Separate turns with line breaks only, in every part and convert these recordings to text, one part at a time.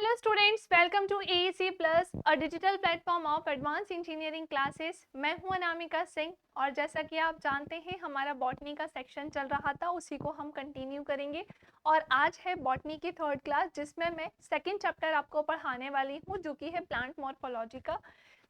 Hello students, welcome to AEC plus a digital platform of advance engineering classes. मैं हूं अनामिका सिंह और जैसा कि आप जानते हैं हमारा बॉटनी का सेक्शन चल रहा था, उसी को हम कंटिन्यू करेंगे। और आज है बॉटनी की थर्ड क्लास, जिसमें मैं सेकंड चैप्टर आपको पढ़ाने वाली हूं, जो कि है प्लांट मॉर्फोलॉजी का।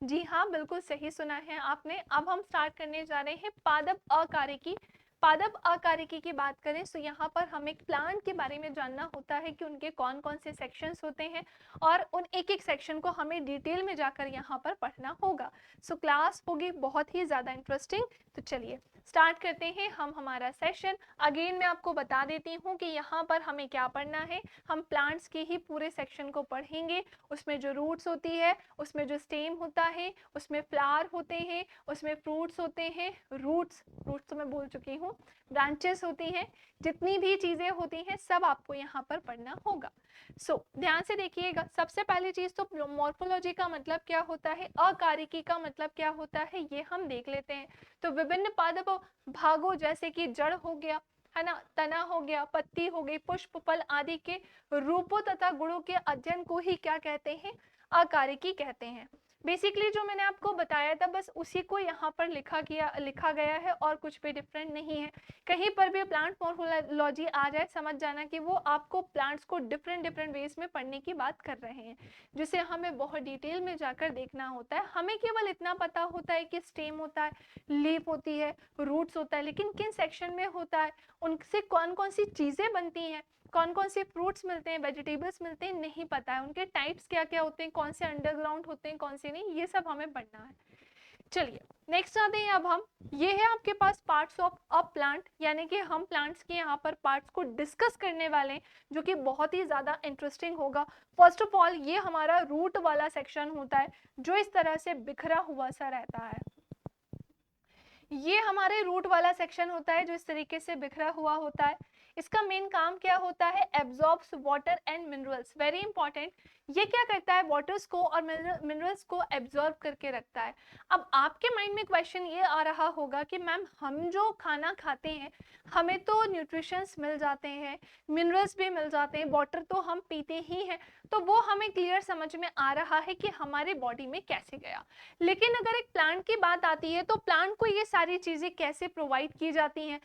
जी हाँ, बिल्कुल सही सुना है आपने। अब हम स्टार्ट करने जा रहे हैं पादप अकारिकी। पादप अकारिकी की बात करें तो यहाँ पर हमें प्लांट के बारे में जानना होता है कि उनके कौन कौन से सेक्शंस होते हैं और उन एक एक सेक्शन को हमें डिटेल में जाकर यहाँ पर पढ़ना होगा। सो क्लास होगी बहुत ही ज़्यादा इंटरेस्टिंग। तो चलिए स्टार्ट करते हैं हम हमारा सेशन। अगेन मैं आपको बता देती हूँ कि यहाँ पर हमें क्या पढ़ना है। हम प्लांट्स के ही पूरे सेक्शन को पढ़ेंगे। उसमें जो रूट्स होती है, उसमें जो स्टेम होता है, उसमें फ्लावर होते हैं, उसमें फ्रूट्स होते हैं, रूट्स तो मैं बोल चुकी हूँ, ब्रांचेस होती हैं, जितनी भी चीज़ें होती हैं सब आपको यहाँ पर पढ़ना होगा। ध्यान से देखिएगा। सबसे पहली चीज तो मॉर्फोलॉजी का मतलब क्या होता है, अकारिकी का मतलब क्या होता है, ये हम देख लेते हैं। तो विभिन्न पादप भागों जैसे कि जड़ हो गया, है ना, तना हो गया, पत्ती हो गई, पुष्प, फल आदि के रूपों तथा गुणों के अध्ययन को ही क्या कहते हैं, अकारिकी कहते हैं। बेसिकली जो मैंने आपको बताया था बस उसी को यहाँ पर लिखा गया है और कुछ भी डिफरेंट नहीं है। कहीं पर भी प्लांट मॉर्फोलॉजी आ जाए, समझ जाना कि वो आपको प्लांट्स को डिफरेंट वेज में पढ़ने की बात कर रहे हैं, जिसे हमें बहुत डिटेल में जाकर देखना होता है। हमें केवल इतना पता होता है कि स्टेम होता है, लीफ होती है, रूट्स होता है, लेकिन किन सेक्शन में होता है, उनसे कौन कौन सी चीजें बनती हैं, कौन कौन से फ्रूट्स मिलते हैं, वेजिटेबल्स मिलते हैं, नहीं पता है। उनके टाइप्स क्या क्या होते हैं, कौन से अंडरग्राउंड होते हैं, कौन से नहीं, ये सब हमें पढ़ना है। चलिए नेक्स्ट आते हैं। अब हम, ये है आपके पास पार्ट्स ऑफ अ प्लांट, यानी कि हम प्लांट्स के यहाँ पर पार्ट्स को डिस्कस करने वाले हैं, जो कि बहुत ही ज़्यादा इंटरेस्टिंग होगा। फर्स्ट ऑफ ऑल ये हमारा रूट वाला सेक्शन होता है, जो इस तरह से बिखरा हुआ सा रहता है। ये हमारे रूट वाला सेक्शन होता है जो इस तरीके से बिखरा हुआ होता है। इसका मेन काम क्या होता है, absorbs water and minerals. Very important, ये क्या करता है, वाटर्स को और मिनरल्स को एब्जॉर्ब करके रखता है। अब आपके माइंड में क्वेश्चन ये आ रहा होगा कि मैम हम जो खाना खाते हैं हमें तो न्यूट्रिशंस मिल जाते हैं, मिनरल्स भी मिल जाते हैं, वाटर तो हम पीते ही हैं, तो वो हमें क्लियर समझ में आ रहा है कि हमारे बॉडी में कैसे गया। लेकिन अगर एक प्लांट की बात आती है तो प्लांट को ये सारी चीजें कैसे प्रोवाइड की जाती हैं।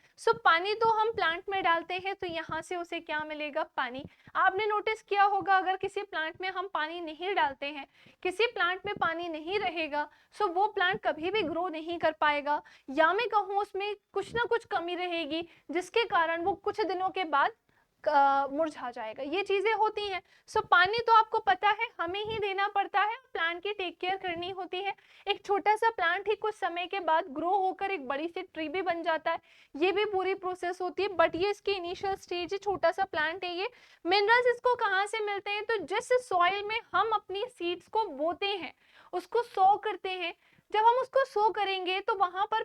पानी तो हम प्लांट में डालते हैं तो यहाँ से उसे क्या मिलेगा, पानी। आपने नोटिस किया होगा अगर किसी प्लांट में हम पानी नहीं डालते हैं, किसी प्लांट में पानी नहीं रहेगा, वो प्लांट कभी भी ग्रो नहीं कर पाएगा, या मैं कहूँ उसमें कुछ ना कुछ कमी रहेगी, जिसके कारण वो कुछ दिनों के बाद मुरझा जाएगा। ये चीजें होती हैं। पानी तो आपको पता है हमें ही देना पड़ता है, प्लांट की टेक केयर करनी होती है। एक छोटा सा प्लांट ही कुछ समय के बाद ग्रो होकर एक बड़ी सी ट्री भी बन जाता है, ये भी पूरी प्रोसेस होती है। बट ये इसकी इनिशियल स्टेज है, छोटा सा प्लांट है ये। मिनरल्स इसको कहाँ से मिलते हैं, तो जिस सॉइल में हम अपनी सीड्स को बोते हैं, उसको सो करते हैं, जब हम उसको सो करेंगे तो वहां पर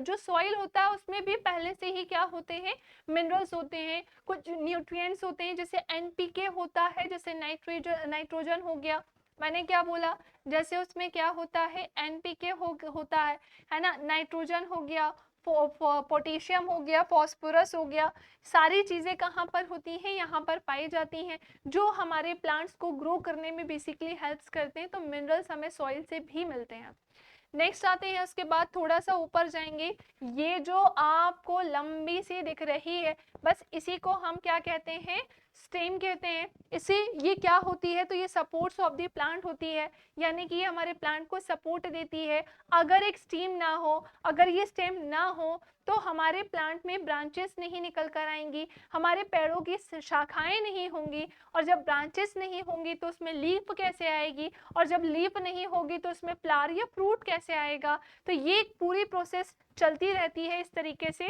जो सॉइल होता है उसमें भी पहले से ही क्या होते हैं, मिनरल्स होते हैं, कुछ न्यूट्रिएंट्स होते हैं, जैसे एनपीके होता है, जैसे नाइट्रोजन हो गया। मैंने क्या बोला, जैसे उसमें क्या होता है, एनपीके होता है ना, नाइट्रोजन हो गया, पोटेशियम हो गया, फास्फोरस हो गया। सारी चीजें कहाँ पर होती हैं, यहाँ पर पाई जाती हैं, जो हमारे प्लांट्स को ग्रो करने में बेसिकली हेल्प्स करते हैं। तो मिनरल्स हमें सॉइल से भी मिलते हैं। नेक्स्ट आते हैं, उसके बाद थोड़ा सा ऊपर जाएंगे। ये जो आपको लंबी सी दिख रही है, बस इसी को हम क्या कहते हैं, स्टेम कहते हैं। इसे, ये क्या होती है, तो ये सपोर्ट्स ऑफ द प्लांट होती है, यानी कि ये हमारे प्लांट को सपोर्ट देती है। अगर एक स्टेम ना हो, अगर ये स्टेम ना हो तो हमारे प्लांट में ब्रांचेस नहीं निकल कर आएंगी, हमारे पेड़ों की शाखाएं नहीं होंगी, और जब ब्रांचेस नहीं होंगी तो उसमें लीफ कैसे आएगी, और जब लीफ नहीं होगी तो उसमें फ्लावर या फ्रूट कैसे आएगा। तो ये पूरी प्रोसेस चलती रहती है इस तरीके से,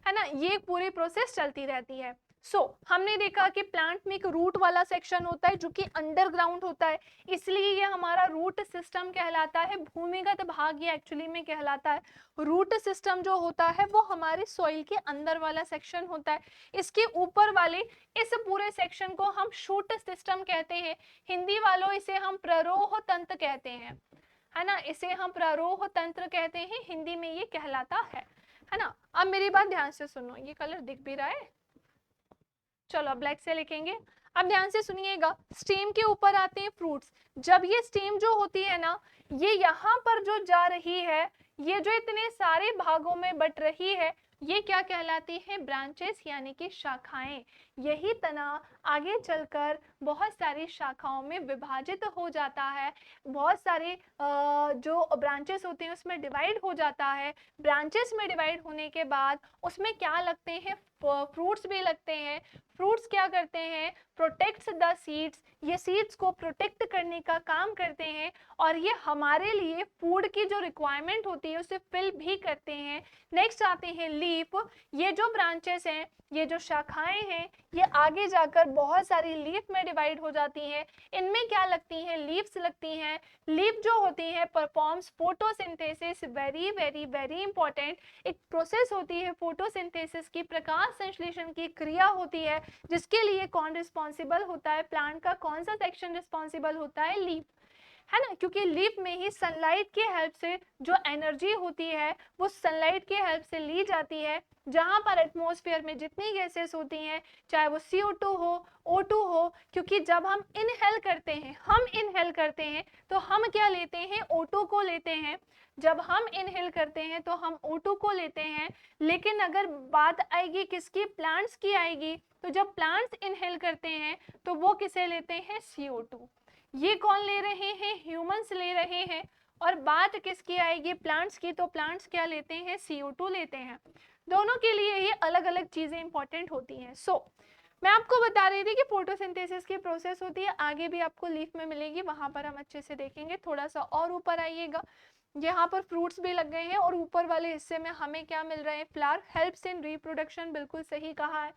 है ना, ये पूरी प्रोसेस चलती रहती है। हमने देखा कि प्लांट में एक रूट वाला सेक्शन होता है जो कि अंडरग्राउंड होता है, इसलिए ये हमारा रूट सिस्टम कहलाता है। भूमिगत भाग ये एक्चुअली में कहलाता है। रूट सिस्टम जो होता है वो हमारे सॉइल के अंदर वाला सेक्शन होता है। इसके ऊपर वाले इस पूरे सेक्शन को हम शूट सिस्टम कहते हैं। हिंदी वालों इसे हम प्ररोह तंत्र कहते हैं, है ना, इसे हम प्ररोह तंत्र कहते हैं, हिंदी में ये कहलाता है ना। अब मेरी बात ध्यान से सुनो, ये कलर दिख भी रहा है, चलो अब ब्लैक से लिखेंगे। अब ध्यान से सुनिएगा, स्टेम के ऊपर आते हैं फ्रूट्स। जब ये स्टेम जो होती है ना, ये यहाँ पर जो जा रही है, ये जो इतने सारे भागों में बट रही है, ये क्या कहलाती है? ब्रांचेस यानी कि शाखाएं। यही तना आगे चलकर बहुत सारी शाखाओं में विभाजित हो जाता है, बहुत सारे जो ब्रांचेस होते हैं उसमें डिवाइड हो जाता है। ब्रांचेस में डिवाइड होने के बाद उसमें क्या लगते हैं? फ्रूट्स भी लगते हैं। फ्रूट्स क्या करते हैं? प्रोटेक्ट्स द सीड्स, ये सीड्स को प्रोटेक्ट करने का काम करते हैं और ये हमारे लिए फूड की जो रिक्वायरमेंट होती है उसे फिल भी करते हैं। नेक्स्ट आते हैं लीफ। ये जो ब्रांचेस हैं, ये जो शाखाएं हैं, ये आगे जाकर बहुत सारी लीफ में डिवाइड हो जाती हैं। इनमें क्या लगती हैं? लीव्स लगती हैं। लीफ जो होती है performs photosynthesis, very very very important. एक प्रोसेस होती है फोटोसिंथेसिस की, प्रकाश संश्लेषण की क्रिया होती है, जिसके लिए कौन रिस्पॉन्सिबल होता है? प्लांट का कौन सा सेक्शन रिस्पॉन्सिबल होता है? लीफ, है ना, क्योंकि लीफ में ही सनलाइट की हेल्प से जो एनर्जी होती है वो सनलाइट की हेल्प से ली जाती है। जहां पर एटमॉस्फेयर में जितनी गैसेस होती हैं, चाहे वो CO2 हो, O2 हो, क्योंकि जब हम इनहेल करते हैं तो हम क्या लेते हैं? O2 को लेते हैं। जब हम इनहेल करते हैं तो हम O2 को लेते हैं। लेकिन अगर बात आएगी किसकी? प्लांट्स की आएगी। तो जब प्लांट्स इनहेल करते हैं तो वो किसे लेते हैं? CO2। ये कौन ले रहे हैं? ह्यूमंस ले रहे हैं। और बात किसकी आएगी? प्लांट्स की। तो प्लांट्स क्या लेते हैं? CO2 लेते हैं। दोनों के लिए ये अलग अलग चीजें इंपॉर्टेंट होती हैं। मैं आपको बता रही थी कि फोटोसिंथेसिस की प्रोसेस होती है, आगे भी आपको लीफ में मिलेगी, वहां पर हम अच्छे से देखेंगे। थोड़ा सा और ऊपर आइएगा, यहाँ पर फ्रूट्स भी लग गए हैं और ऊपर वाले हिस्से में हमें क्या मिल रहे हैं? फ्लावर। हेल्प्स इन रिप्रोडक्शन, बिल्कुल सही कहा है।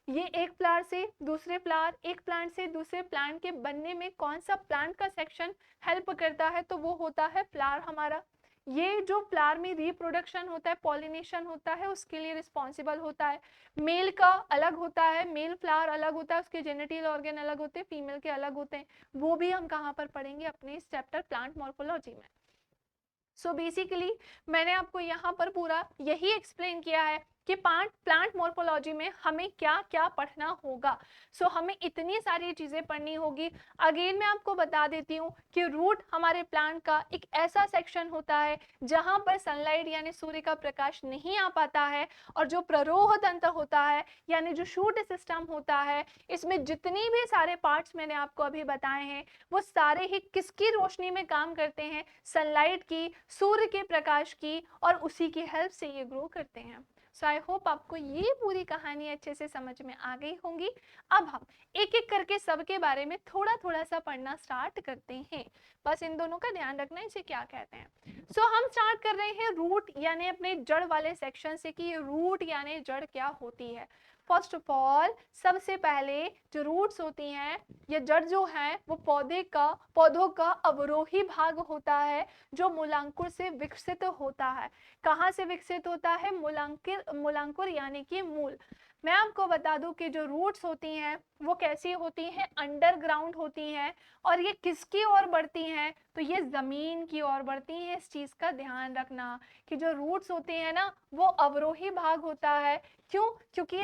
ये एक फ्लावर से दूसरे फ्लावर, एक प्लांट से दूसरे प्लांट के बनने में कौन सा प्लांट का सेक्शन हेल्प करता है? तो वो होता है फ्लावर हमारा। ये जो फ्लावर में रिप्रोडक्शन होता है, पॉलिनेशन होता है, उसके लिए रिस्पॉन्सिबल होता है। मेल का अलग होता है, मेल फ्लावर अलग होता है, उसके जेनिटल ऑर्गन अलग होते हैं, फीमेल के अलग होते हैं। वो भी हम कहाँ पर पढ़ेंगे? अपने इस चैप्टर प्लांट मॉर्फोलॉजी में। बेसिकली मैंने आपको यहाँ पर पूरा यही एक्सप्लेन किया है कि प्लांट मॉर्फोलॉजी में हमें क्या क्या पढ़ना होगा। हमें इतनी सारी चीजें पढ़नी होगी। अगेन मैं आपको बता देती हूँ कि रूट हमारे प्लांट का एक ऐसा सेक्शन होता है जहां पर सनलाइट यानी सूर्य का प्रकाश नहीं आ पाता है, और जो प्ररोह तंत्र होता है यानी जो शूट सिस्टम होता है, इसमें जितनी भी सारे पार्ट्स मैंने आपको अभी बताए हैं वो सारे ही किसकी रोशनी में काम करते हैं? सनलाइट की, सूर्य के प्रकाश की, और उसी की हेल्प से ये ग्रो करते हैं। आई होप आपको ये पूरी कहानी अच्छे से समझ में आ गई होंगी। अब हम एक एक करके सबके बारे में थोड़ा थोड़ा सा पढ़ना स्टार्ट करते हैं। बस इन दोनों का ध्यान रखना, इसे क्या कहते हैं। हम स्टार्ट कर रहे हैं रूट यानी अपने जड़ वाले सेक्शन से कि रूट यानी जड़ क्या होती है। फर्स्ट ऑफ ऑल, सबसे पहले जो रूट्स होती हैं, ये जड़ जो है वो पौधों का अवरोही भाग होता है जो मूलांकुर से विकसित होता है। कहाँ से विकसित होता है? मूलांकुर यानी कि मूल। मैं आपको बता दूं कि जो रूट्स होती हैं वो कैसी होती हैं? अंडरग्राउंड होती हैं। और ये किसकी ओर बढ़ती हैं? तो ये जमीन की ओर बढ़ती हैं। इस चीज का ध्यान रखना कि जो रूट्स होती हैं ना वो अवरोही भाग होता है। क्यों? क्योंकि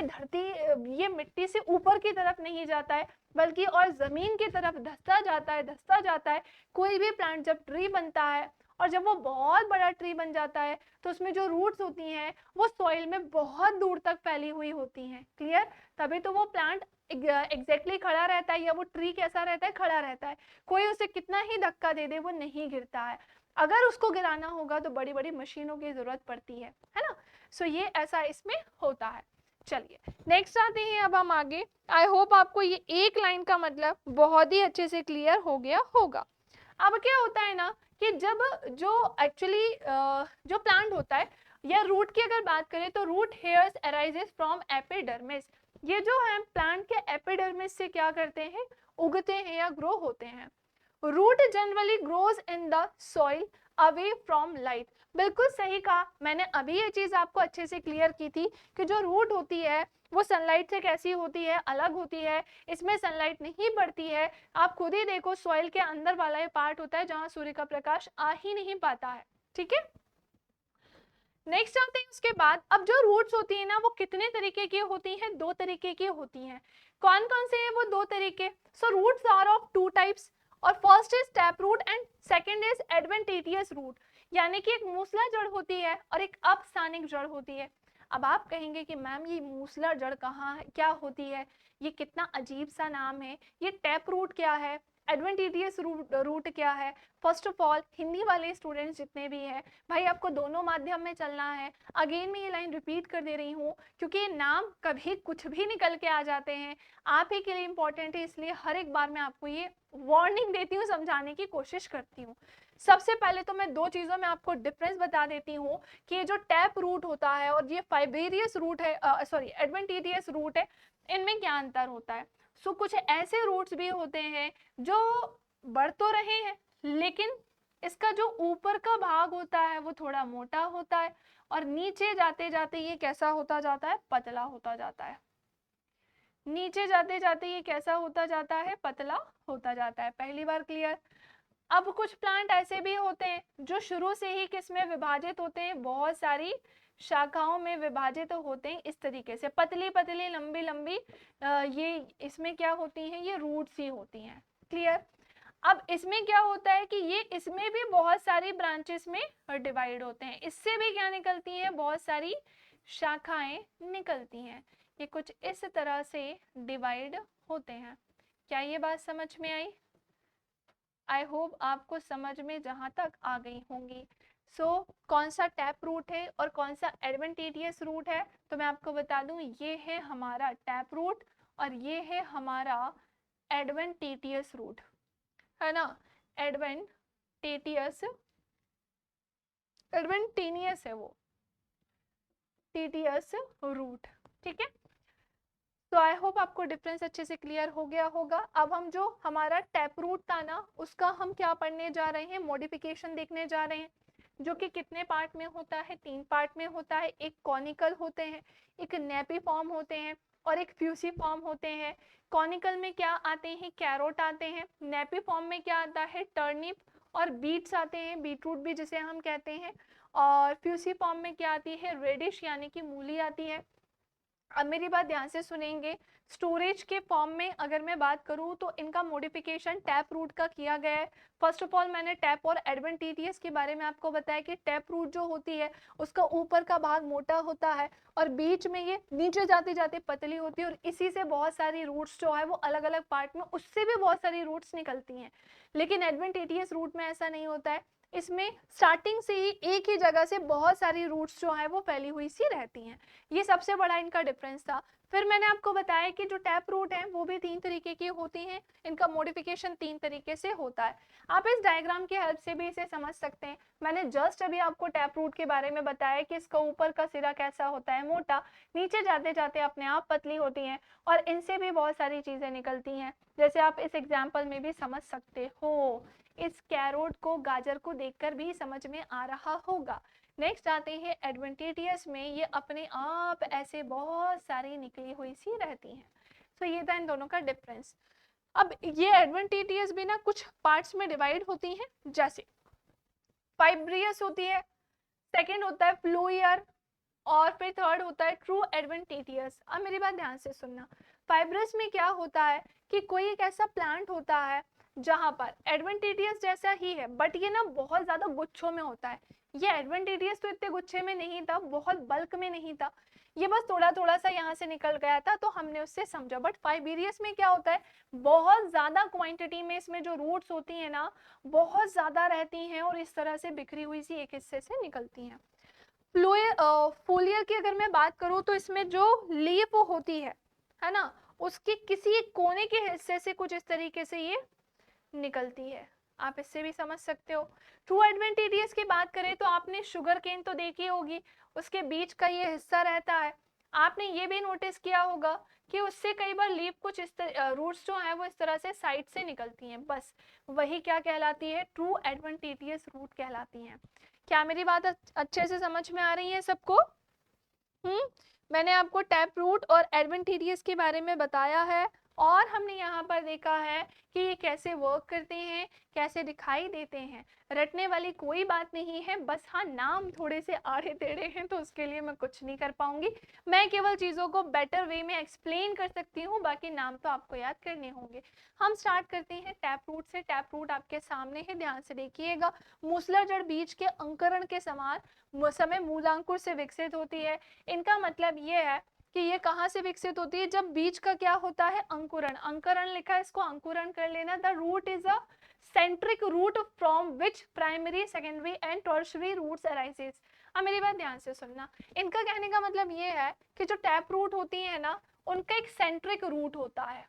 ये मिट्टी से ऊपर की तरफ नहीं जाता है, बल्कि और जमीन की तरफ धंसता जाता है। कोई भी प्लांट जब ट्री बनता है और जब वो बहुत बड़ा ट्री बन जाता है तो उसमें जो रूट्स होती हैं वो सॉइल में बहुत दूर तक फैली हुई होती हैं। क्लियर? तभी तो वो प्लांट एग्जैक्टली खड़ा रहता है, या वो ट्री कैसा रहता है? खड़ा रहता है। कोई उसे कितना ही धक्का दे दे वो नहीं गिरता है। अगर उसको गिराना होगा तो बड़ी बड़ी मशीनों की जरूरत पड़ती है ना। ये ऐसा इसमें होता है। चलिए नेक्स्ट आते हैं अब हम आगे। आई होप आपको ये एक लाइन का मतलब बहुत ही अच्छे से क्लियर हो गया होगा। अब क्या होता है ना कि जब जो एक्चुअली जो प्लांट होता है या रूट की अगर बात करें तो root hairs arises from epidermis. ये जो है प्लांट के एपिडर्मिस से क्या करते हैं? उगते हैं या ग्रो होते हैं। Root generally grows in the soil away from light. बिल्कुल सही कहा, मैंने अभी ये चीज आपको अच्छे से क्लियर की थी कि जो रूट होती है वो सनलाइट से कैसी होती है? अलग होती है। इसमें सनलाइट नहीं पड़ती है। आप खुद ही देखो, सॉइल के अंदर वाला ये पार्ट होता है जहां सूर्य का प्रकाश आ ही नहीं पाता है। ठीक है। नेक्स्ट आते हैं उसके बाद, अब जो रूट्स होती है ना वो कितने तरीके की होती हैं, 2 तरीके की होती हैं। कौन कौन से हैं वो 2 तरीके? So roots are of 2 types, और first is tap root and second is adventitious root, यानी कि एक मूसला जड़ होती है और एक अपस्थानिक जड़ होती है। अब आप कहेंगे कि मैम ये मूसला जड़ कहाँ है, क्या होती है, ये कितना अजीब सा नाम है, ये टैप रूट क्या है, एडवेंटिशियस रूट क्या है? फर्स्ट ऑफ ऑल हिंदी वाले स्टूडेंट्स जितने भी हैं भाई, आपको दोनों माध्यम में चलना है। अगेन मैं ये लाइन रिपीट कर दे रही हूँ क्योंकि ये नाम कभी कुछ भी निकल के आ जाते हैं, आप ही के लिए इंपॉर्टेंट है, इसलिए हर एक बार मैं आपको ये वार्निंग देती हूँ, समझाने की कोशिश करती हूँ। सबसे पहले तो मैं 2 चीजों में आपको डिफरेंस बता देती हूँ कि ये जो टैप रूट होता है और ये फाइबेरियस रूट है, सॉरी एडवेंटिशियस रूट है, इनमें क्या अंतर होता है। सो कुछ ऐसे रूट्स भी होते हैं जो बढ़ तो रहे हैं लेकिन इसका जो ऊपर का भाग होता है वो थोड़ा मोटा होता है, और नीचे जाते जाते ये कैसा होता जाता है, पतला होता जाता है। नीचे जाते जाते ये कैसा होता जाता है, पतला होता जाता है। पहली बार क्लियर। अब कुछ प्लांट ऐसे भी होते हैं जो शुरू से ही किसमें विभाजित होते हैं, बहुत सारी शाखाओं में विभाजित होते हैं, इस तरीके से पतली पतली लंबी लंबी, ये इसमें क्या होती हैं, ये रूट्स ही होती हैं। क्लियर। अब इसमें क्या होता है कि ये इसमें भी बहुत सारी ब्रांचेस में डिवाइड होते हैं, इससे भी क्या निकलती है, बहुत सारी शाखाएं निकलती हैं। ये कुछ इस तरह से डिवाइड होते हैं। क्या ये बात समझ में आई? आई होप आपको समझ में जहां तक आ गई होंगी। सो कौन सा टैप रूट है और कौन सा एडवेंटिशियस रूट है, तो मैं आपको बता दूं, ये है हमारा टैप रूट और ये है हमारा एडवेंटिशियस रूट, है ना। एडवेंटिशियस, एडवेंटिनियस है वो, टीटियस रूट। ठीक है, तो आई होप आपको डिफरेंस अच्छे से क्लियर हो गया होगा। अब हम जो हमारा टैप रूट था ना उसका हम क्या पढ़ने जा रहे हैं, मॉडिफिकेशन देखने जा रहे हैं, जो कि कितने पार्ट में होता है, 3 पार्ट में होता है। एक कॉनिकल होते हैं, एक नेपी फॉर्म होते हैं और एक फ्यूसी फॉर्म होते हैं। कॉनिकल में क्या आते हैं, कैरोट आते हैं। नेपी फॉर्म में क्या आता है, टर्निप और बीट्स आते हैं, बीटरूट भी जिसे हम कहते हैं। और फ्यूसी फॉर्म में क्या आती है, रेडिश यानी कि मूली आती है। अब मेरी बात ध्यान से सुनेंगे, स्टोरेज के फॉर्म में अगर मैं बात करूं तो इनका मॉडिफिकेशन टैप रूट का किया गया है। फर्स्ट ऑफ ऑल मैंने टैप और एडवेंटिशियस के बारे में आपको बताया कि टैप रूट जो होती है उसका ऊपर का भाग मोटा होता है और बीच में ये नीचे जाते जाते पतली होती है, और इसी से बहुत सारी रूट्स जो है वो अलग अलग पार्ट में उससे भी बहुत सारी रूट्स निकलती हैं। लेकिन एडवेंटिशियस रूट में ऐसा नहीं होता है, इसमें स्टार्टिंग से ही एक ही जगह से बहुत सारी रूट्स जो है वो फैली हुई सी रहती हैं। ये सबसे बड़ा इनका डिफरेंस था। फिर मैंने आपको बताया कि जो टैप रूट है वो भी 3 तरीके की होती हैं, इनका मॉडिफिकेशन 3 तरीके से होता है। आप इस डायग्राम की हेल्प से भी इसे समझ सकते हैं। मैंने जस्ट अभी आपको टैप रूट के बारे में बताया कि इसका ऊपर का सिरा कैसा होता है, मोटा, नीचे जाते जाते अपने आप पतली होती हैं और इनसे भी बहुत सारी चीजें निकलती हैं, जैसे आप इस एग्जाम्पल में भी समझ सकते हो। इस कैरोट को, गाजर को देखकर भी समझ में आ रहा होगा। नेक्स्ट आते हैं एडवेंटिशियस में, ये अपने आप ऐसे बहुत सारी निकली हुई सी रहती हैं। सो ये था इन दोनों का डिफरेंस। अब ये एडवेंटिशियस भी ना कुछ पार्ट्स में डिवाइड होती हैं, जैसे फाइब्रियस होती है, सेकंड होता है फ्लूइयर, और फिर थर्ड होता है ट्रू एडवेंटिशियस। अब मेरी बात ध्यान से सुनना, फाइब्रस में क्या होता है कि कोई एक ऐसा प्लांट होता है जहां पर एडवेंटिशियस जैसा ही है बट ये ना बहुत ज्यादा गुच्छों में होता है। ये एडवेंटिशियस तो इतने गुच्छे में नहीं था, बहुत बल्क में नहीं था, ये बस थोड़ा थोड़ा सा यहाँ से निकल गया था तो हमने उससे समझा। बट फाइबेरियस में क्या होता है, बहुत ज्यादा क्वांटिटी में इसमें जो रूट्स होती है ना बहुत ज्यादा रहती हैं और इस तरह से बिखरी हुई सी एक हिस्से से निकलती हैं। फोलियर की अगर मैं बात करूं तो इसमें जो लीफ होती है ना, उसके किसी एक कोने के हिस्से से कुछ इस तरीके से ये निकलती है, आप इससे भी समझ सकते हो। ट्रू एडवेंटिशियस की बात करें तो आपने शुगर केन तो देखी होगी, उसके बीच का ये हिस्सा रहता है। आपने ये भी नोटिस किया होगा कि उससे कई बार लीफ कुछ इस तरह रूट्स जो है वो इस तरह से साइड से निकलती हैं, बस वही क्या कहलाती है, ट्रू एडवेंटिशियस रूट कहलाती हैं। क्या मेरी बात अच्छे से समझ में आ रही है सबको? मैंने आपको टैप रूट और एडवेंटिशियस के बारे में बताया है और हमने यहाँ पर देखा है कि ये कैसे वर्क करते हैं, कैसे दिखाई देते हैं। रटने वाली कोई बात नहीं है, बस हाँ नाम थोड़े से आड़े टेढ़े हैं तो उसके लिए मैं कुछ नहीं कर पाऊंगी। मैं केवल चीज़ों को बेटर वे में एक्सप्लेन कर सकती हूँ, बाकी नाम तो आपको याद करने होंगे। हम स्टार्ट करते हैं टैप रूट से। टैप रूट आपके सामने है, ध्यान से देखिएगा। मूसला जड़ बीज के अंकुरण के समान समय मूलांकुर से विकसित होती है। इनका मतलब ये है कि ये कहाँ से विकसित होती है, जब बीज का क्या होता है, अंकुरण। अंकुरण लिखा है, इसको अंकुरण कर लेना। The root is a centric root from which primary, secondary and tertiary roots arises. अब मेरी बात ध्यान से सुनना। इनका कहने का मतलब ये है कि जो टैप रूट होती है ना, उनका एक सेंट्रिक रूट होता है,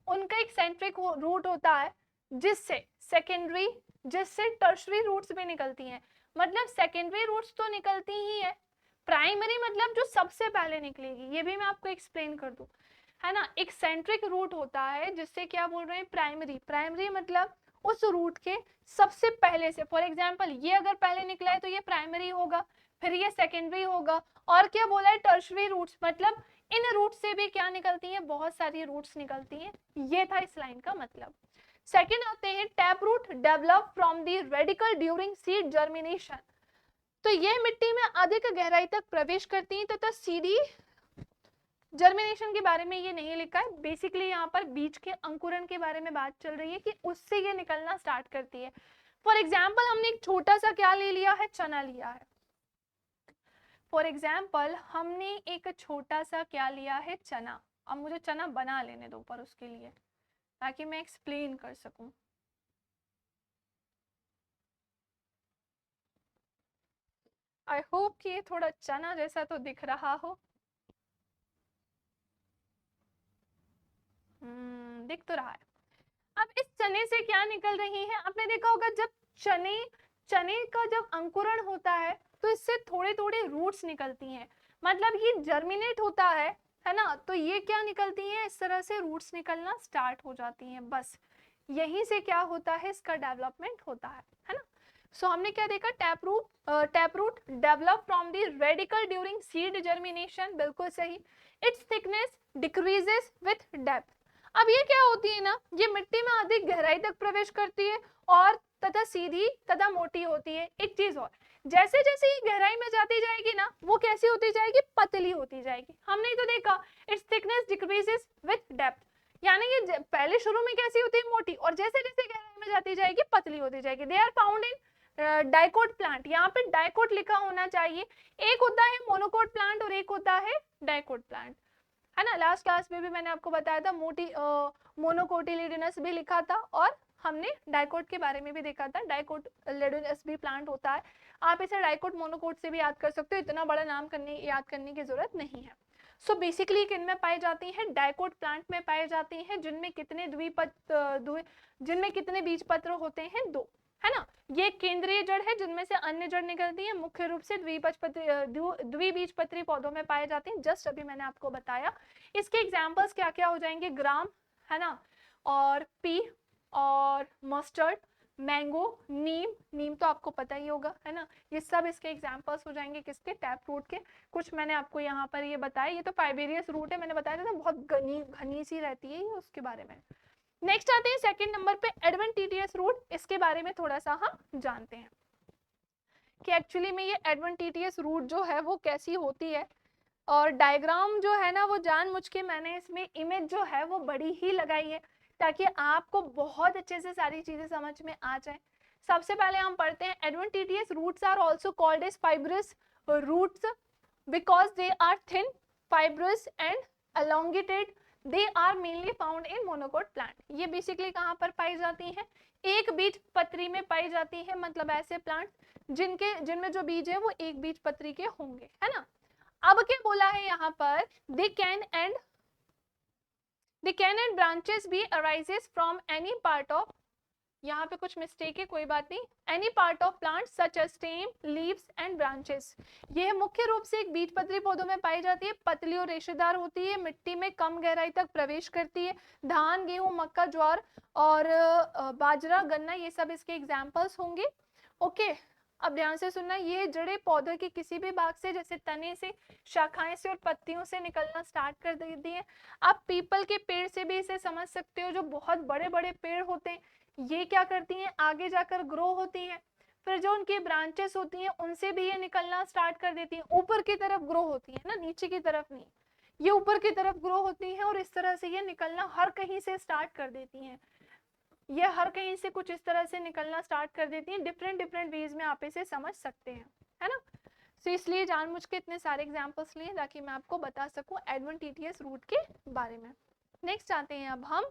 उनका एक सेंट्रिक रूट होता है जिससे सेकेंडरी, जिससे टर्शियरी रूट्स भी निकलती हैं। मतलब सेकेंडरी रूट्स तो निकलती ही है, प्राइमरी मतलब जो सबसे पहले निकलेगी, ये भी मैं आपको एक्सप्लेन कर दूं, है ना। एक सेंट्रिक रूट होता है जिससे क्या बोल रहे हैं, प्राइमरी। प्राइमरी मतलब उस रूट के सबसे पहले से, फॉर एग्जांपल ये अगर पहले निकला है तो ये प्राइमरी होगा, फिर ये सेकेंडरी होगा। और क्या बोला है, टर्शियरी रूट्स मतलब इन रूट से भी क्या निकलती हैं, बहुत सारी रूट्स निकलती हैं। ये था इस लाइन का मतलब। सेकेंड आते हैं, tap root develop from the radical during seed germination. तो ये मिट्टी में अधिक गहराई तक प्रवेश करती हैं तथा सीडी जर्मिनेशन के बारे में ये नहीं लिखा है। बेसिकली यहाँ पर बीज के अंकुरण के बारे में बात चल रही है कि उससे ये निकलना स्टार्ट करती है। फॉर एग्जाम्पल हमने एक छोटा सा क्या ले लिया है, चना लिया है। फॉर एग्जाम्पल हमने एक छोटा सा क्या लिया है, चना। अब मुझे चना बना लेने दो पर उसके लिए, ताकि मैं एक्सप्लेन कर सकूं। आई होप कि ये थोड़ा चना जैसा तो दिख रहा हो। दिख तो रहा है। अब इस चने से क्या निकल रही है, आपने देखा होगा जब चने चने का जब अंकुरण होता है तो इससे थोड़े थोड़े रूट्स निकलती हैं। मतलब ये जर्मिनेट होता है ना। तो ये क्या निकलती हैं, इस तरह से रूट्स निकलना स्टार्ट हो जाती हैं। बस यहीं से क्या होता है, इसका डेवलपमेंट होता है ना। सो हमने क्या देखा, tap root develop from the radical during seed germination, बिल्कुल सही। Its thickness decreases with depth. अब ये क्या होती है ना, ये मिट्टी में अधिक गहराई तक प्रवेश करती है और तथा सीधी तथा मोटी होती है। एक चीज और, जैसे जैसे ये गहराई में जाती जाएगी ना, वो कैसी होती जाएगी, पतली होती जाएगी। हमने तो देखा it's thickness decreases with depth, यानी कि पहले शुरू में कैसी होती है, मोटी, और जैसे जैसे गहराई में जाती जाएगी पतली होती जाएगी। They are found in dicot plant. यहाँ पे डाइकोट लिखा होना चाहिए। एक होता है मोनोकोट प्लांट और एक होता है डाइकोट प्लांट, है ना। लास्ट क्लास में भी मैंने आपको बताया था, मोनोकोटिलिडनस भी लिखा था और हमने डाइकोट के बारे में भी देखा था। डाइकोट लेडोनस भी प्लांट होता है। आप इसे डाइकोट मोनोकोट से भी याद कर सकते हो, इतना बड़ा नाम याद करने की जरूरत नहीं है। सो बेसिकली किन में पाई जाती हैं, डाइकोट प्लांट में पाई जाती हैं, जिनमें कितने जिनमें कितने बीज पत्र होते हैं, 2, है ना। ये केंद्रीय जड़ है जिनमें से अन्य जड़ निकलती है, मुख्य रूप से द्विबीजपत्री पौधों में पाए जाते हैं। जस्ट अभी मैंने आपको बताया। इसके एग्जांपल्स क्या क्या हो जाएंगे, ग्राम, है ना, और पी और मस्टर्ड, मैंगो, नीम। नीम तो आपको पता ही होगा, है ना। ये सब इसके एग्जांपल्स हो जाएंगे, किसके, टैप रूट के। कुछ मैंने आपको यहाँ पर ये बताया, ये तो फाइबेरियस रूट है, मैंने बताया था बहुत घनी सी रहती है ये, उसके बारे में। नेक्स्ट आते हैं सेकंड नंबर पे, एडवेंटिटियस रूट। इसके बारे में थोड़ा सा हम जानते हैं कि एक्चुअली में ये एडवेंटिटियस रूट जो है वो कैसी होती है। और डायग्राम जो है ना, वो जानबूझ के मैंने इसमें इमेज जो है वो बड़ी ही लगाई है, ताकि आपको बहुत अच्छे से सारी चीजें समझ में आ जाए। सबसे पहले हम पढ़ते हैं, adventitious roots are also called as fibrous roots because they are thin, fibrous and elongated. They are mainly found in monocot plant. ये बेसिकली कहाँ पर पाई जाती हैं, एक बीज पत्री में पाई जाती है। मतलब ऐसे प्लांट जिनमें जो बीज है वो एक बीज पत्री के होंगे, है ना। अब क्या बोला है यहाँ पर, they can and branches be arises from any part of, यहाँ पे कुछ मिस्टेक है, कोई बात नहीं, any part of plant such as stem, leaves and branches. ये मुख्य रूप से एक बीजपत्री पौधों में पाई जाती है, पतली और रेशेदार होती है, मिट्टी में कम गहराई तक प्रवेश करती है। धान, गेहूं, मक्का, ज्वार और बाजरा, गन्ना, ये सब इसके एग्जाम्पल्स होंगे। ओके, अब ध्यान से सुनना, ये जड़ें पौधे के किसी भी भाग से, जैसे तने से, शाखाएं से और पत्तियों से निकलना स्टार्ट कर देती हैं। आप पीपल के पेड़ से भी इसे समझ सकते हो, जो बहुत बड़े बड़े पेड़ होते हैं, ये क्या करती हैं, आगे जाकर ग्रो होती हैं। फिर जो उनकी ब्रांचेस होती हैं, उनसे भी ये निकलना स्टार्ट कर देती हैं, ऊपर की तरफ ग्रो होती है ना, नीचे की तरफ नहीं, ये ऊपर की तरफ ग्रो होती हैं और इस तरह से ये निकलना हर कहीं से स्टार्ट कर देती हैं। ये हर कहीं से कुछ इस तरह से निकलना स्टार्ट कर देती हैं। डिफरेंट डिफरेंट वेज में आप इसे समझ सकते हैं, है ना। तो इसलिए जानबूझ के इतने सारे एग्जांपल्स लिए ताकि मैं आपको बता सकूं एडवेंटिशियस रूट के बारे में। नेक्स्ट आते हैं, अब हम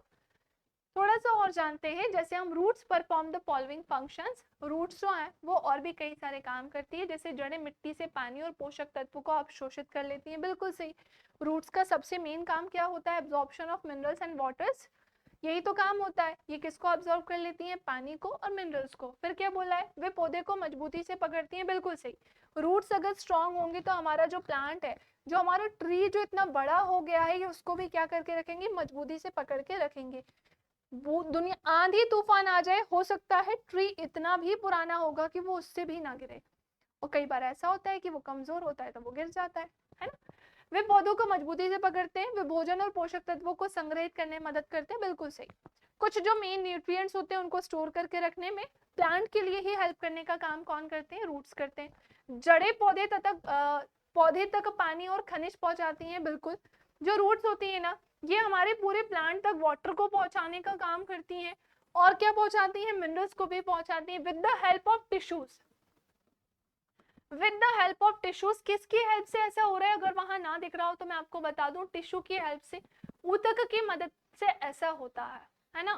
थोड़ा सा और जानते हैं। जैसे हम roots perform the following functions, roots जो हैं वो और भी कई सारे काम करती है। जैसे जड़ें मिट्टी से पानी और पोषक तत्वों को अवशोषित कर लेती हैं, बिल्कुल सही। रूट्स का सबसे मेन काम क्या होता है, absorption of minerals and waters, यही तो काम होता है। ये किसको अब्सॉर्ब कर लेती हैं, पानी को और मिनरल्स को। फिर क्या बोला है, वे पौधे को मजबूती से पकड़ती हैं, बिल्कुल सही। रूट्स अगर स्ट्रांग होंगे तो हमारा जो प्लांट है, जो हमारा ट्री जो इतना बड़ा हो गया है, ये उसको भी क्या करके रखेंगे, मजबूती से पकड़ के रखेंगे। वो दुनिया आंधी तूफान आ जाए, हो सकता है ट्री इतना भी पुराना होगा कि वो उससे भी ना गिरे, और कई बार ऐसा होता है कि वो कमजोर होता है तो वो गिर जाता है ना। वे पौधों को मजबूती से पकड़ते हैं, वे भोजन और पोषक तत्वों को संग्रहित करने में मदद करते हैं, बिल्कुल सही। कुछ जो मेन न्यूट्रिएंट्स होते हैं उनको स्टोर करके रखने में प्लांट के लिए ही हेल्प करने का काम कौन करते हैं, रूट्स करते हैं। जड़ें पौधे तक पानी और खनिज पहुंचाती हैं, बिल्कुल। जो रूट्स होती है ना, ये हमारे पूरे प्लांट तक वाटर को पहुंचाने का काम करती हैं, और क्या पहुंचाती हैं, मिनरल्स को भी पहुंचाती हैं with the help of tissues. With the help of tissues, किसकी हेल्प से ऐसा हो रहा है, अगर वहां ना दिख रहा हो तो मैं आपको बता दूं, टिश्यू की हेल्प से, ऊतक की मदद से ऐसा होता है ना।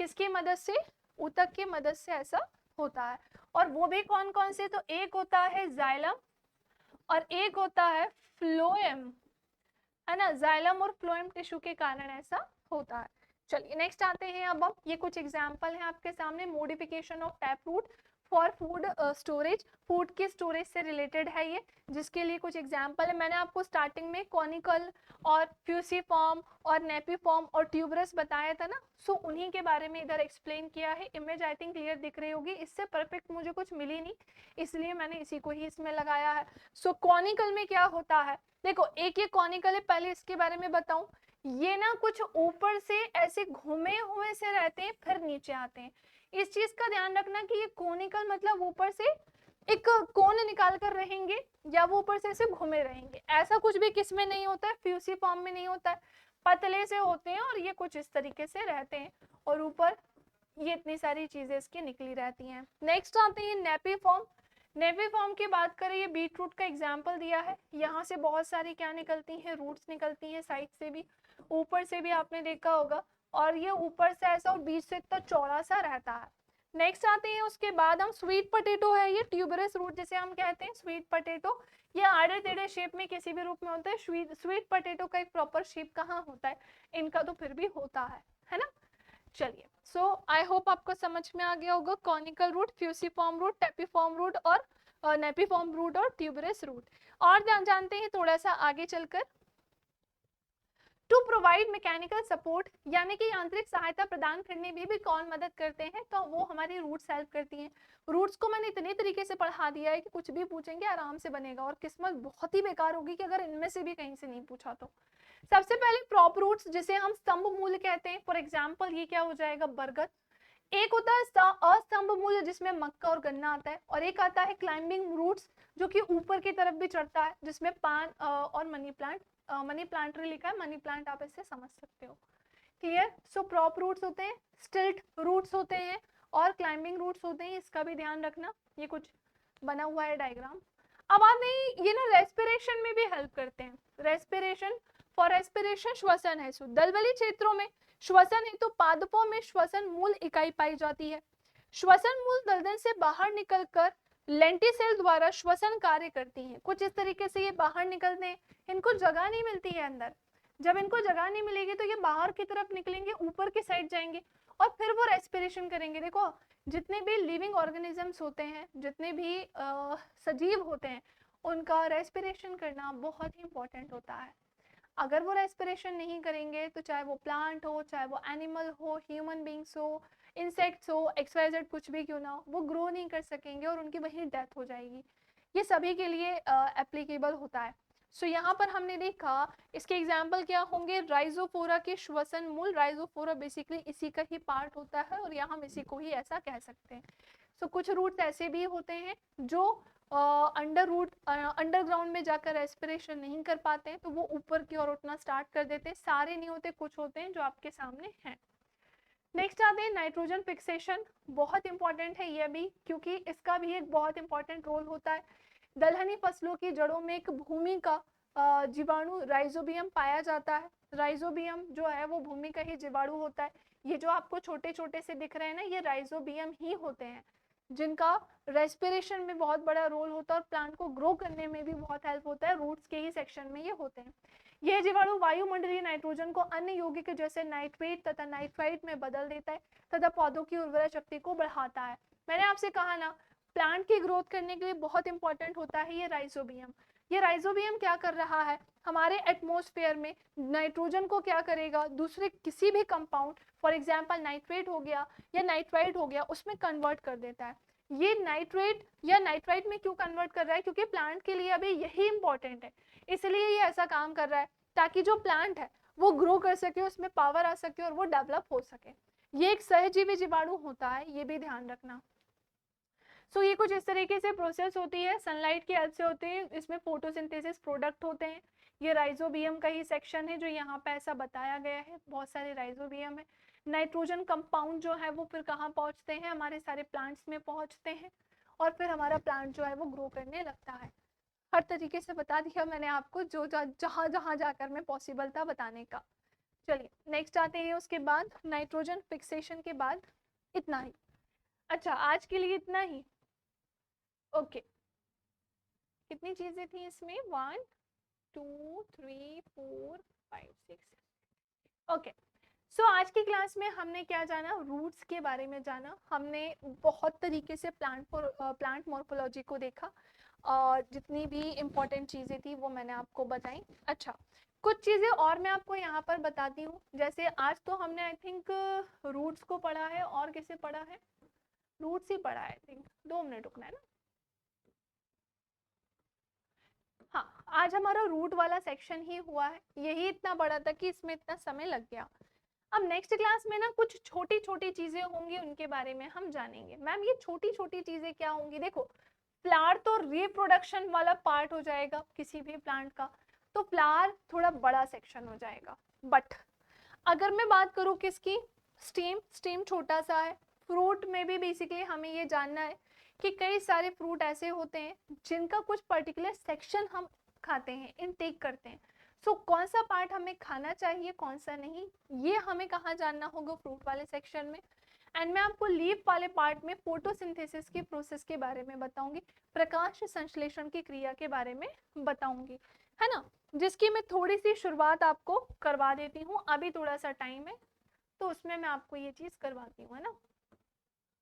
किसकी मदद से, ऊतक की मदद से ऐसा होता है। और वो भी कौन कौन से, तो एक होता है जाइलम और एक होता है फ्लोएम, है ना। जाइलम और फ्लोएम टिश्यू के कारण ऐसा होता है। चलिए नेक्स्ट आते हैं, अब हम ये कुछ एग्जांपल हैं आपके सामने। Modification of tap root for food storage, food के स्टोरेज से रिलेटेड है ये, जिसके लिए कुछ एग्जांपल है। मैंने आपको स्टार्टिंग में कॉनिकल और फ्यूसीफॉर्म और नेपीफॉर्म और ट्यूबरस बताया था ना, सो उन्हीं के बारे में इधर एक्सप्लेन किया है। इमेज आई थिंक क्लियर दिख रही होगी, इससे परफेक्ट मुझे कुछ मिली नहीं, इसलिए मैंने इसी को ही इसमें लगाया है। सो कॉनिकल में क्या होता है, देखो एक ये कॉनिकल है, पहले इसके बारे में बताऊं। ये ना कुछ ऊपर से ऐसे घुमे हुए से रहते हैं, फिर नीचे आते हैं। इस चीज का ध्यान रखना कि ये कोनिकल मतलब ऊपर से एक कोन निकाल कर रहेंगे, या वो ऊपर से ऐसे घूमे रहेंगे, ऐसा कुछ भी किसमें नहीं होता है, फ्यूसीफॉर्म में नहीं होता है। पतले से होते हैं और ये कुछ इस तरीके से रहते हैं, और ऊपर ये इतनी सारी चीजें इसकी निकली रहती हैं। नेक्स्ट आते हैं नेपीफॉर्म। नेपीफॉर्म की बात करें, ये बीट रूट का एग्जाम्पल दिया है। यहाँ से बहुत सारी क्या निकलती हैं, रूट्स निकलती हैं, साइड से भी, ऊपर से भी आपने देखा होगा, और ये ऊपर से ऐसा और बीच से इतना चौड़ा सा रहता है। नेक्स्ट आते हैं, उसके बाद हम स्वीट पोटैटो है, ये ट्यूबरस रूट जिसे हम कहते हैं, स्वीट पोटैटो। ये आड़े टेढ़े शेप में किसी भी रूप में होता है। स्वीट पोटैटो का एक प्रॉपर शेप कहाँ होता है, इनका तो फिर भी होता है ना। चलिए, सो आई होप आपको समझ में आ गया होगा conical root, fusiform root, tapiform root और नेपिफॉर्म रूट और ट्यूबरस रूट। और जानते हैं थोड़ा सा आगे चलकर, टू प्रोवाइड मैकेनिकल सपोर्ट, यानी कि यांत्रिक सहायता प्रदान करने में भी कौन मदद करते हैं, तो वो हमारी रूट्स हेल्प करती हैं। रूट्स को मैंने इतने तरीके से पढ़ा दिया है कि कुछ भी पूछेंगे आराम से बनेगा, और किस्मत बहुत ही बेकार होगी कि अगर इनमें से भी कहीं से नहीं पूछा तो। सबसे पहले प्रॉप रूट्स, जिसे हम स्तंभ मूल कहते हैं। फॉर एग्जाम्पल ये क्या हो जाएगा, बरगद। एक होता है अस्तंभ मूल, जिसमें मक्का और गन्ना आता है, और एक आता है क्लाइंबिंग रूट्स, जो कि ऊपर की तरफ भी चढ़ता है, जिसमें पान और मनी प्लांट, मनी प्लांटरी लिखा है, मनी प्लांट आप इससे समझ सकते हो। क्लियर। सो प्रॉप रूट्स होते हैं, स्टिल्ट रूट्स होते हैं, और क्लाइंबिंग रूट्स होते हैं, इसका भी ध्यान रखना। ये कुछ बना हुआ है डायग्राम। अब आते हैं, ये ना रेस्पिरेशन में भी हेल्प करते हैं। रेस्पिरेशन, फॉर रेस्पिरेशन श्वसन है। सो दलदली क्षेत्रों में श्वसन हेतु पादपों में श्वसन मूल इकाई पाई जाती है। श्वसन मूल दलदल से बाहर निकलकर लेंटिसेल द्वारा श्वसन कार्य करती हैं। कुछ इस तरीके से ये बाहर निकलते हैं, इनको जगह नहीं मिलती है अंदर। जब इनको जगह नहीं मिलेगी तो ये बाहर की तरफ निकलेंगे, ऊपर की साइड जाएंगे, और फिर वो रेस्पिरेशन करेंगे। देखो जितने भी लिविंग ऑर्गेनिजम्स होते हैं, जितने भी सजीव होते हैं, उनका रेस्पिरेशन करना बहुत ही इंपॉर्टेंट होता है। अगर वो रेस्पिरेशन नहीं करेंगे तो चाहे वो प्लांट हो, चाहे वो एनिमल हो, ह्यूमन बींग्स हो, इंसेक्ट्स हो, एक्सवाइजेड कुछ भी क्यों ना हो, वो ग्रो नहीं कर सकेंगे और उनकी वहीं डेथ हो जाएगी। ये सभी के लिए एप्लीकेबल होता है। सो यहाँ पर हमने देखा इसके एग्जाम्पल क्या होंगे, राइजोफोरा के श्वसन मूल, राइजोफोरा बेसिकली इसी का ही पार्ट होता है और यहाँ हम इसी को ही ऐसा कह सकते हैं। सो कुछ रूट्स ऐसे भी होते हैं जो अंडरग्राउंड में जाकर रेस्पिरेशन नहीं कर पाते हैं, तो वो ऊपर की ओर उठना स्टार्ट कर देते हैं। सारे नहीं होते, कुछ होते हैं जो आपके सामने हैं। नेक्स्ट आते हैं नाइट्रोजन फिक्सेशन। बहुत इंपॉर्टेंट है ये भी, क्योंकि इसका भी एक बहुत इंपॉर्टेंट रोल होता है। दलहनी फसलों की जड़ों में एक भूमि का जीवाणु राइजोबियम पाया जाता है। राइजोबियम जो है वो भूमि का ही जीवाणु होता है। ये जो आपको छोटे छोटे से दिख रहे हैं ना, ये राइजोबियम ही होते हैं, जिनका रेस्पिरेशन में बहुत बड़ा रोल होता है और प्लांट को ग्रो करने में भी बहुत हेल्प होता है। रूट्स के ही सेक्शन में ये होते हैं। यह जीवाणु वायुमंडलीय नाइट्रोजन को अन्य यौगिक जैसे नाइट्रेट तथा नाइट्राइट में बदल देता है तथा पौधों की उर्वरा शक्ति को बढ़ाता है। मैंने आपसे कहा ना, प्लांट की ग्रोथ करने के लिए बहुत इंपॉर्टेंट होता है ये राइजोबियम। ये राइजोबियम क्या कर रहा है, हमारे एटमॉस्फेयर में नाइट्रोजन को क्या करेगा, दूसरे किसी भी कंपाउंड, फॉर एग्जांपल नाइट्रेट हो गया या नाइट्राइट हो गया, उसमें कन्वर्ट कर देता है। ये नाइट्रेट या नाइट्राइट में क्यों कन्वर्ट कर रहा है, क्योंकि प्लांट के लिए अभी यही इंपॉर्टेंट है, इसलिए ये ऐसा काम कर रहा है ताकि जो प्लांट है वो ग्रो कर सके, उसमें पावर आ सके और वो डेवलप हो सके। ये एक सहजीवी जीवाणु होता है, ये भी ध्यान रखना। सो ये कुछ इस तरीके से प्रोसेस होती है, सनलाइट की हेल्प से होती है। इसमें फोटोसिंथेसिस प्रोडक्ट होते हैं। ये राइजोबियम का ही सेक्शन है जो यहाँ पे ऐसा बताया गया है, बहुत सारे राइजोबियम है। नाइट्रोजन कंपाउंड जो है वो फिर कहाँ पहुँचते हैं, हमारे सारे प्लांट्स में पहुँचते हैं और फिर हमारा प्लांट जो है वो ग्रो करने लगता है। हर तरीके से बता दिया मैंने आपको, जो जहाँ जहाँ जाकर मैं पॉसिबल था बताने का। चलिए नेक्स्ट आते हैं, उसके बाद नाइट्रोजन फिक्सेशन के बाद इतना ही। अच्छा, आज के लिए इतना ही। ओके, कितनी चीजें थी इसमें, 1 2 3 4 5 6। ओके, सो आज की क्लास में हमने क्या जाना, रूट्स के बारे में जाना। हमने बहुत तरीके से प्लांट मॉर्फोलॉजी को देखा और जितनी भी इम्पोर्टेंट चीज़ें थी वो मैंने आपको बताई। अच्छा, कुछ चीज़ें और मैं आपको यहाँ पर बताती हूँ। जैसे आज तो हमने आई थिंक रूट्स को पढ़ा है, और किसे पढ़ा है, रूट्स ही पढ़ा है आई थिंक। 2 मिनट रुकना है ना। हाँ, आज हमारा रूट वाला सेक्शन ही हुआ है, यही इतना बड़ा था कि इसमें इतना समय लग गया। अब नेक्स्ट क्लास में ना कुछ छोटी छोटी चीजें होंगी, उनके बारे में हम जानेंगे। मैम ये छोटी छोटी चीजें क्या होंगी, देखो फ्लावर तो रिप्रोडक्शन वाला पार्ट हो जाएगा किसी भी प्लांट का, तो फ्लावर थोड़ा बड़ा सेक्शन हो जाएगा। बट अगर मैं बात करूँ किसकी, स्टेम, स्टेम छोटा सा है। फ्रूट में भी बेसिकली हमें ये जानना है कि कई सारे फ्रूट ऐसे होते हैं जिनका कुछ पर्टिकुलर सेक्शन हम खाते हैं, इनटेक करते हैं। सो कौन सा पार्ट हमें खाना चाहिए, कौन सा नहीं, ये हमें कहाँ जानना होगा, फ्रूट वाले सेक्शन में। एंड मैं आपको लीफ वाले पार्ट में फोटोसिंथेसिस की प्रोसेस के बारे में बताऊंगी, प्रकाश संश्लेषण की क्रिया के बारे में बताऊंगी, है ना, जिसकी मैं थोड़ी सी शुरुआत आपको करवा देती हूँ। अभी थोड़ा सा टाइम है तो उसमें मैं आपको ये चीज़ करवाती हूँ, है ना।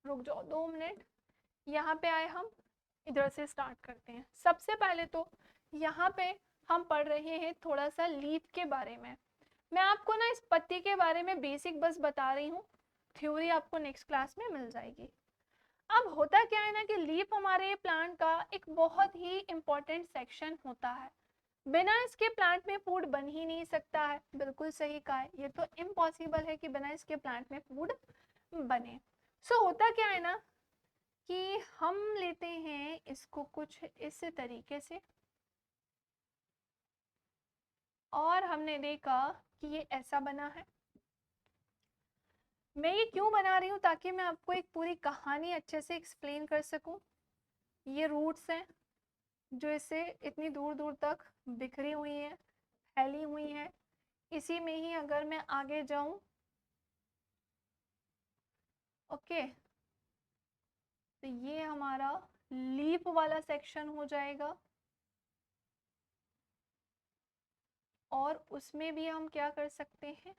रुक जाओ 2 मिनट, यहाँ पे आए हम, इधर से स्टार्ट करते हैं। सबसे पहले तो यहाँ पे हम पढ़ रहे हैं थोड़ा सा लीफ के बारे में। मैं आपको ना इस पत्ती के बारे में बेसिक बस बता रही हूँ, थ्योरी आपको नेक्स्ट क्लास में मिल जाएगी। अब होता क्या है ना कि लीफ हमारे प्लांट का एक बहुत ही इंपॉर्टेंट सेक्शन होता है। बिना इसके प्लांट में फूड बन ही नहीं सकता है। बिल्कुल सही कहा है, ये तो इम्पॉसिबल है कि बिना इसके प्लांट में फूड बने। सो होता क्या है ना कि हम लेते हैं इसको कुछ इस तरीके से और हमने देखा कि ये ऐसा बना है। मैं ये क्यों बना रही हूँ, ताकि मैं आपको एक पूरी कहानी अच्छे से एक्सप्लेन कर सकूं। ये रूट्स हैं जो इससे इतनी दूर दूर तक बिखरी हुई हैं, फैली हुई हैं। इसी में ही अगर मैं आगे जाऊं, ओके, तो ये हमारा लीफ वाला सेक्शन हो जाएगा और उसमें भी हम क्या कर सकते हैं,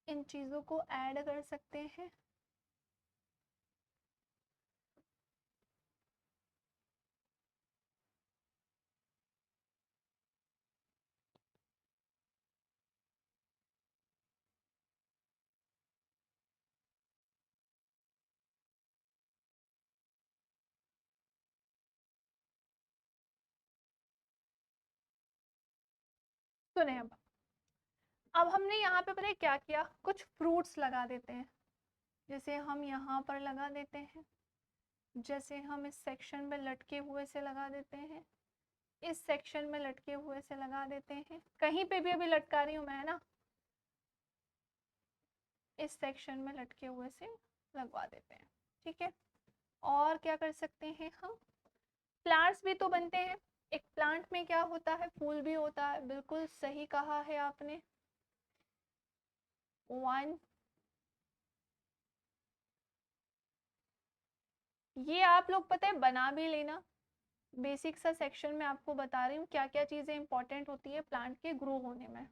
इन चीज़ों को ऐड कर सकते हैं। सुने अब हमने यहाँ पे पता है क्या किया, कुछ फ्रूट्स लगा देते हैं। जैसे हम यहाँ पर लगा देते हैं, जैसे हम इस सेक्शन में लटके हुए से लगा देते हैं, इस सेक्शन में लटके हुए से लगा देते हैं, कहीं पे भी अभी लटका रही हूँ मैं, है ना, इस सेक्शन में लटके हुए से लगवा देते हैं। ठीक है, और क्या कर सकते हैं हम, प्लांट्स भी तो बनते हैं। एक प्लांट में क्या होता है, फूल भी होता है, बिल्कुल सही कहा है आपने। वन, ये आप लोग पता है बना भी लेना, बेसिक सा सेक्शन में आपको बता रही हूँ क्या क्या चीजें इंपॉर्टेंट होती है प्लांट के ग्रो होने में।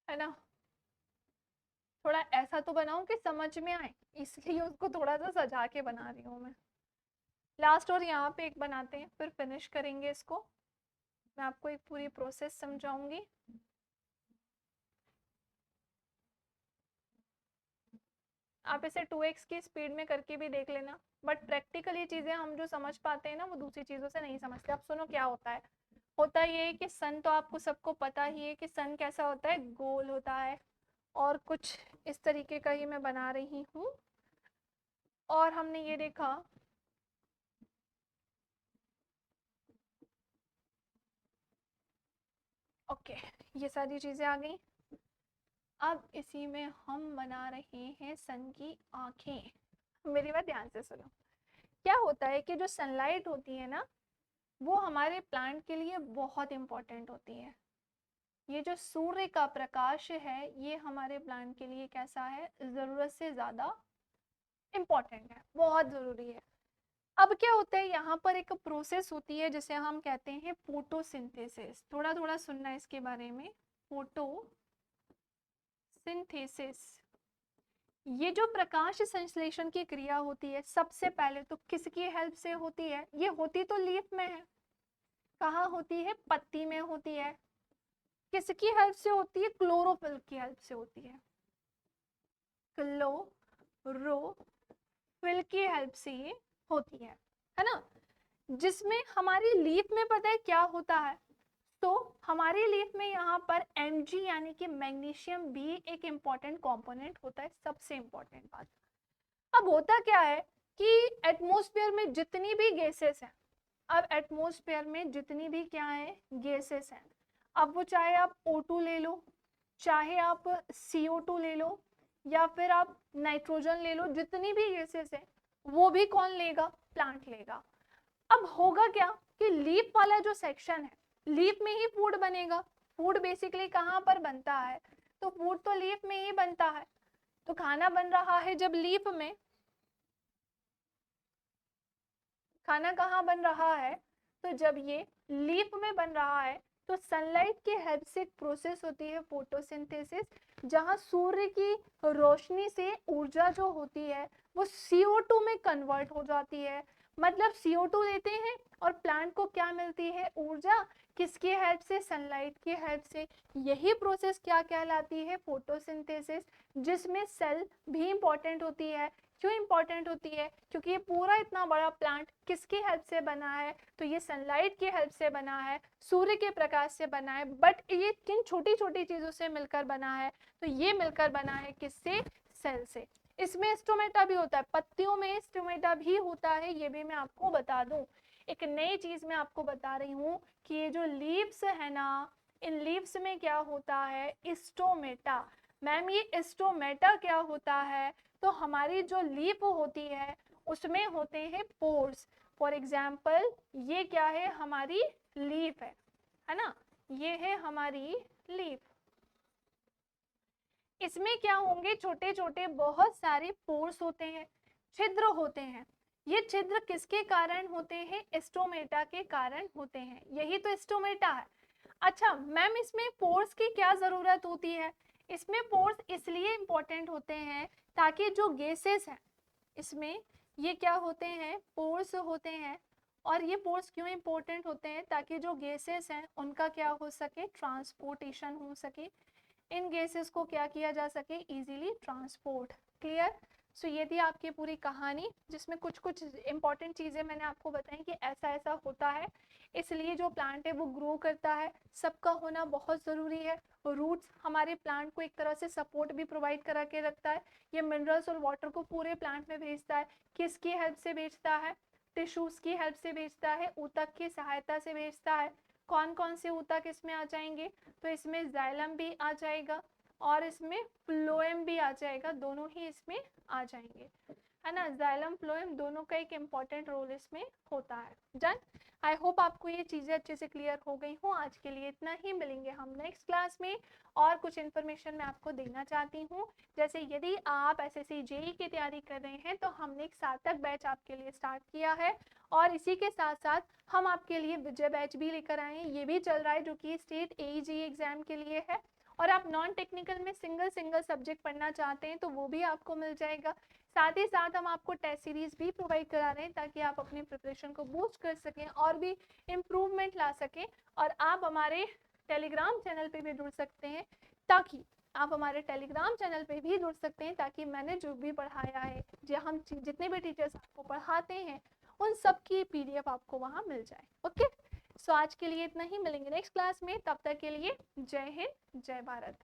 है ना, थोड़ा ऐसा तो बनाऊं कि समझ में आए, इसलिए उसको थोड़ा सा सजा के बना रही हूँ मैं। लास्ट और यहाँ पे एक बनाते हैं, फिर फिनिश करेंगे इसको। मैं आपको एक पूरी प्रोसेस समझाऊंगी। आप इसे 2x की स्पीड में करके भी देख लेना, बट प्रैक्टिकली चीजें हम जो समझ पाते हैं ना, वो दूसरी चीजों से नहीं समझते। अब सुनो क्या होता है, होता ये है कि सन तो आपको सबको पता ही है कि सन कैसा होता है, गोल होता है, और कुछ इस तरीके का ही मैं बना रही हूँ। और हमने ये देखा, ओके, ये सारी चीजें आ गई। अब इसी में हम बना रहे हैं सन की आंखें। मेरी बात ध्यान से सुनो, क्या होता है कि जो सनलाइट होती है ना, वो हमारे प्लांट के लिए बहुत इंपॉर्टेंट होती है। ये जो सूर्य का प्रकाश है, ये हमारे प्लांट के लिए कैसा है, जरूरत से ज्यादा इंपॉर्टेंट है, बहुत जरूरी है। अब क्या होता है, यहाँ पर एक प्रोसेस होती है जिसे हम कहते हैं फोटोसिंथेसिस। थोड़ा थोड़ा सुनना है इसके बारे में, फोटोसिंथेसिस। ये जो प्रकाश संश्लेषण की क्रिया होती है, सबसे पहले तो किसकी हेल्प से होती है, ये होती तो लीफ में है, कहाँ होती है, पत्ती में होती है। किसकी हेल्प से होती है, क्लोरोफिल की हेल्प से होती है, क्लोरोफिल की हेल्प से ये होती है ना। जिसमें हमारी लीफ में पता है क्या होता है, तो हमारी लीफ में यहाँ पर Mg यानी कि मैग्नीशियम भी एक इम्पॉर्टेंट कंपोनेंट होता है, सबसे इम्पॉर्टेंट बात। अब होता क्या है कि एटमॉस्फेयर में जितनी भी गैसेस हैं, अब एटमॉस्फेयर में जितनी भी क्या है, गैसेस हैं, अब वो चाहे आप O2 ले लो, चाहे आप CO2 ले लो, या फिर आप नाइट्रोजन ले लो, जितनी भी गैसेस है वो भी कौन लेगा, प्लांट लेगा। अब होगा क्या कि लीफ वाला जो सेक्शन है, लीफ में ही फूड बनेगा। फूड बेसिकली कहाँ पर बनता है, तो फूड तो लीफ में ही बनता है। तो खाना बन रहा है जब लीफ में, खाना कहाँ बन रहा है, तो जब ये लीफ में बन रहा है, तो सनलाइट की हेल्प से एक प्रोसेस होती है फोटोसिंथेसिस, जहाँ सूर्य की रोशनी से ऊर्जा जो होती है वो CO2 में कन्वर्ट हो जाती है। मतलब CO2 लेते हैं और प्लांट को क्या मिलती है, ऊर्जा, किसकी हेल्प से, सनलाइट की हेल्प से। यही प्रोसेस क्या कहलाती है, फोटोसिंथेसिस, जिसमें सेल भी इंपॉर्टेंट होती है। क्यों इंपॉर्टेंट होती है, क्योंकि ये पूरा इतना बड़ा प्लांट किसकी हेल्प से बना है, तो ये सनलाइट की हेल्प से बना है, सूर्य के प्रकाश से बना है, बट ये किन छोटी छोटी चीजों से मिलकर बना है, तो ये मिलकर बना है किससे, सेल से। इसमें स्टोमेटा भी होता है, पत्तियों में स्टोमेटा भी होता है, ये भी मैं आपको बता दूं। एक नई चीज मैं आपको बता रही हूँ कि ये जो लीव्स है ना, इन लीव्स में क्या होता है, स्टोमेटा। मैम ये स्टोमेटा क्या होता है, तो हमारी जो लीफ होती है उसमें होते हैं पोर्स। फॉर एग्जाम्पल ये क्या है, हमारी लीफ है ना, ये है हमारी लीफ। इसमें क्या होंगे, छोटे छोटे बहुत सारे पोर्स होते हैं, छिद्र होते हैं। ये छिद्र किसके कारण होते हैं, स्टोमेटा के कारण होते हैं, यही तो स्टोमेटा है। अच्छा मैम, इसमें पोर्स की क्या जरूरत होती है, इसमें पोर्स इसलिए इंपॉर्टेंट होते हैं ताकि जो गैसेस हैं इसमें, ये क्या होते हैं, पोर्स होते हैं, और ये पोर्स क्यों इंपॉर्टेंट होते हैं? ताकि जो गैसेस हैं उनका क्या हो सके, ट्रांसपोर्टेशन हो सके, इन गैसेस को क्या किया जा सके, इजीली ट्रांसपोर्ट। क्लियर? सो ये थी आपकी पूरी कहानी, जिसमें कुछ कुछ इंपॉर्टेंट चीज़ें मैंने आपको बताई कि ऐसा ऐसा होता है, इसलिए जो प्लांट है वो ग्रो करता है, सबका होना बहुत ज़रूरी है। रूट्स हमारे प्लांट को एक तरह से सपोर्ट भी प्रोवाइड करा के रखता है, ये मिनरल्स और वाटर को पूरे प्लांट में भेजता है। किसकी हेल्प से भेजता है? टिश्यूज़ की हेल्प से भेजता है, ऊतक की सहायता से भेजता है। कौन कौन से ऊतक इसमें आ जाएंगे? तो इसमें जाइलम भी आ जाएगा और इसमें फ्लोएम भी आ जाएगा, दोनों ही इसमें आ जाएंगे, है ना। जाइलम फ्लोएम दोनों का एक इम्पॉर्टेंट रोल इसमें होता है। डन। आई होप आपको ये चीज़ें अच्छे से क्लियर हो गई हो। आज के लिए इतना ही, मिलेंगे हम नेक्स्ट क्लास में। और कुछ इन्फॉर्मेशन मैं आपको देना चाहती हूँ, जैसे यदि आप एसएससी जेईई की तैयारी कर रहे हैं तो हमने एक सार्थक बैच आपके लिए स्टार्ट किया है, और इसी के साथ साथ हम आपके लिए विजय बैच भी लेकर आए हैं, ये भी चल रहा है, जो कि स्टेट एईजी एग्जाम के लिए है। और आप नॉन टेक्निकल में सिंगल सब्जेक्ट पढ़ना चाहते हैं तो वो भी आपको मिल जाएगा। साथ ही साथ हम आपको टेस्ट सीरीज भी प्रोवाइड करा रहे हैं, ताकि आप अपनी प्रिपरेशन को बूस्ट कर सकें और भी इम्प्रूवमेंट ला सकें। और आप हमारे टेलीग्राम चैनल पे भी जुड़ सकते हैं, ताकि आप हमारे टेलीग्राम चैनल पे भी जुड़ सकते हैं, ताकि मैंने जो भी पढ़ाया है, जो हम जितने भी टीचर्स आपको पढ़ाते हैं, उन सब की पीडीएफ आपको वहाँ मिल जाए। ओके, सो आज के लिए इतना ही, मिलेंगे नेक्स्ट क्लास में। तब तक के लिए जय हिंद, जय भारत।